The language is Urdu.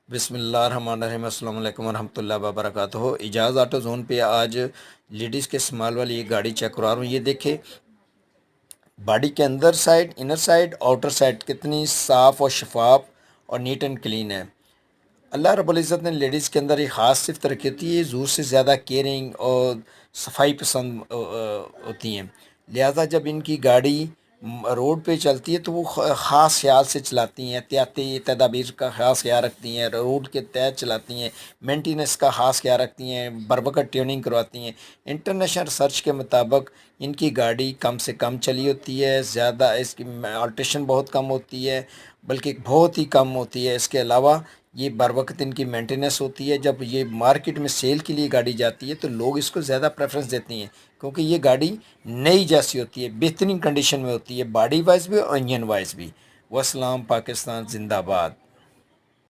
بسم اللہ الرحمن الرحیم، السلام علیکم ورحمۃ اللہ وبرکاتہ۔ اعجاز آٹو زون پہ آج لیڈیز کے استعمال والی یہ گاڑی چیک کروا رہا ہوں۔ یہ دیکھیں باڈی کے اندر side, inner side, outer side کتنی صاف اور شفاف اور نیٹ اینڈ کلین ہے۔ اللہ رب العزت نے لیڈیز کے اندر ایک خاص صفت رکھی ہوتی ہے، زور سے زیادہ کیئرنگ اور صفائی پسند ہوتی ہیں۔ لہذا جب ان کی گاڑی روڈ پہ چلتی ہے تو وہ خاص خیال سے چلاتی ہیں، احتیاطی تدابیر کا خاص خیال رکھتی ہیں، روڈ کے تحت چلاتی ہیں، مینٹیننس کا خاص خیال رکھتی ہیں، بروقت ٹیوننگ کرواتی ہیں۔ انٹرنیشنل ریسرچ کے مطابق ان کی گاڑی کم سے کم چلی ہوتی ہے، زیادہ اس کی آلٹریشن بہت کم ہوتی ہے، بلکہ بہت ہی کم ہوتی ہے۔ اس کے علاوہ یہ بر وقت ان کی مینٹیننس ہوتی ہے۔ جب یہ مارکیٹ میں سیل کے لیے گاڑی جاتی ہے تو لوگ اس کو زیادہ پریفرنس دیتی ہیں، کیونکہ یہ گاڑی نئی جیسی ہوتی ہے، بہترین کنڈیشن میں ہوتی ہے، باڈی وائز بھی اور انجن وائز بھی۔ والسلام، پاکستان زندہ باد۔